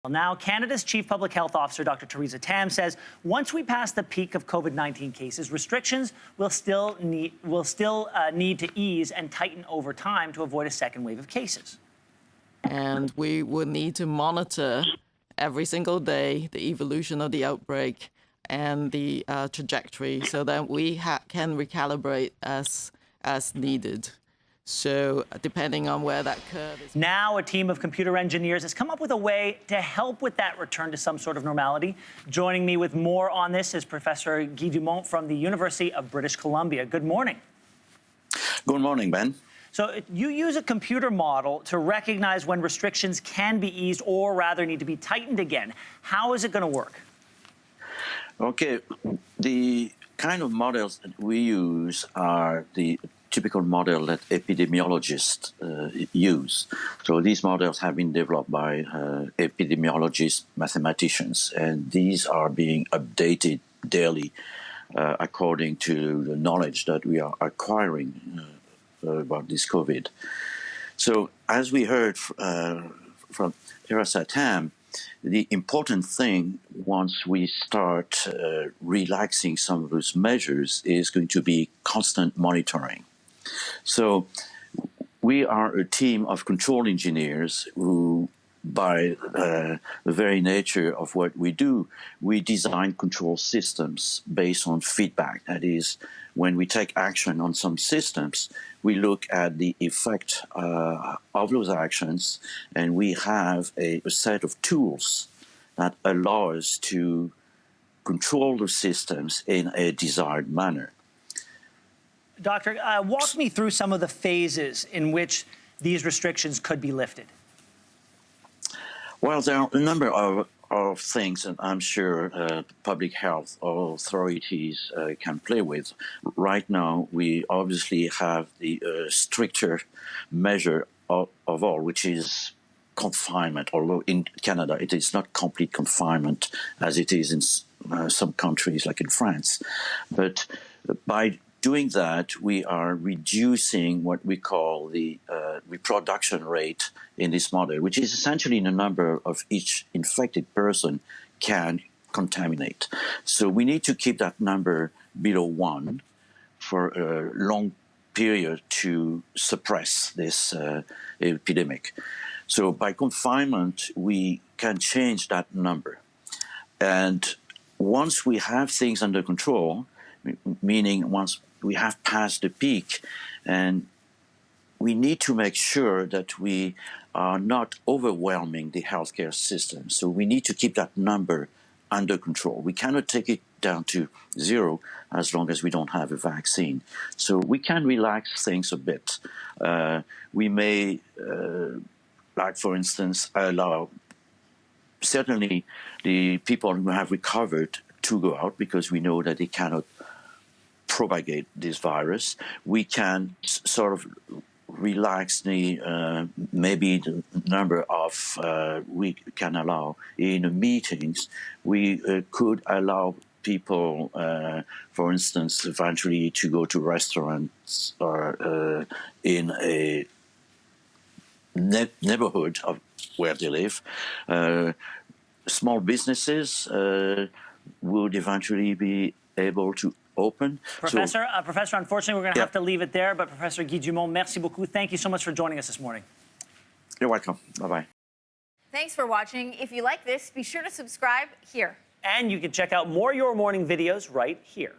Well, now, Canada's Chief Public Health Officer, Dr. Theresa Tam, says once we pass the peak of COVID-19 cases, restrictions will still need to ease and tighten over time to avoid a second wave of cases. And we will need to monitor every single day the evolution of the outbreak and the trajectory so that we can recalibrate as needed. So depending on where that curve is. Now a team of computer engineers has come up with a way to help with that return to some sort of normality. Joining me with more on this is Professor Guy Dumont from the University of British Columbia. Good morning. Good morning, Ben. So you use a computer model to recognize when restrictions can be eased or rather need to be tightened again. How is it going to work? Okay, the kind of models that we use are the typical model that epidemiologists use. So these models have been developed by epidemiologists, mathematicians, and these are being updated daily according to the knowledge that we are acquiring about this COVID. So as we heard from Theresa Tam, the important thing once we start relaxing some of those measures is going to be constant monitoring. So we are a team of control engineers who, by the very nature of what we do, we design control systems based on feedback. That is, when we take action on some systems, we look at the effect of those actions, and we have a set of tools that allow us to control the systems in a desired manner. Doctor, walk me through some of the phases in which these restrictions could be lifted. Well, there are a number of things that I'm sure public health authorities can play with. Right now, we obviously have the stricter measure of all, which is confinement, although in Canada it is not complete confinement as it is in some countries like in France. But by doing that, we are reducing what we call the reproduction rate in this model, which is essentially the number of each infected person can contaminate. So we need to keep that number below 1 for a long period to suppress this epidemic. So by confinement, we can change that number. And once we have things under control, meaning once we have passed the peak, and we need to make sure that we are not overwhelming the healthcare system. So we need to keep that number under control. We cannot take it down to 0 as long as we don't have a vaccine. So we can relax things a bit. We may, like for instance, allow certainly the people who have recovered to go out because we know that they cannot propagate this virus. We can sort of relax the maybe the number of we can allow in meetings. We could allow people, for instance, eventually to go to restaurants or in a neighborhood of where they live. Small businesses would eventually be able to open. Professor, unfortunately, we're going to have to leave it there. But Professor Guy Dumont, merci beaucoup. Thank you so much for joining us this morning. You're welcome. Bye-bye. Thanks for watching. If you like this, be sure to subscribe here. And you can check out more Your Morning videos right here.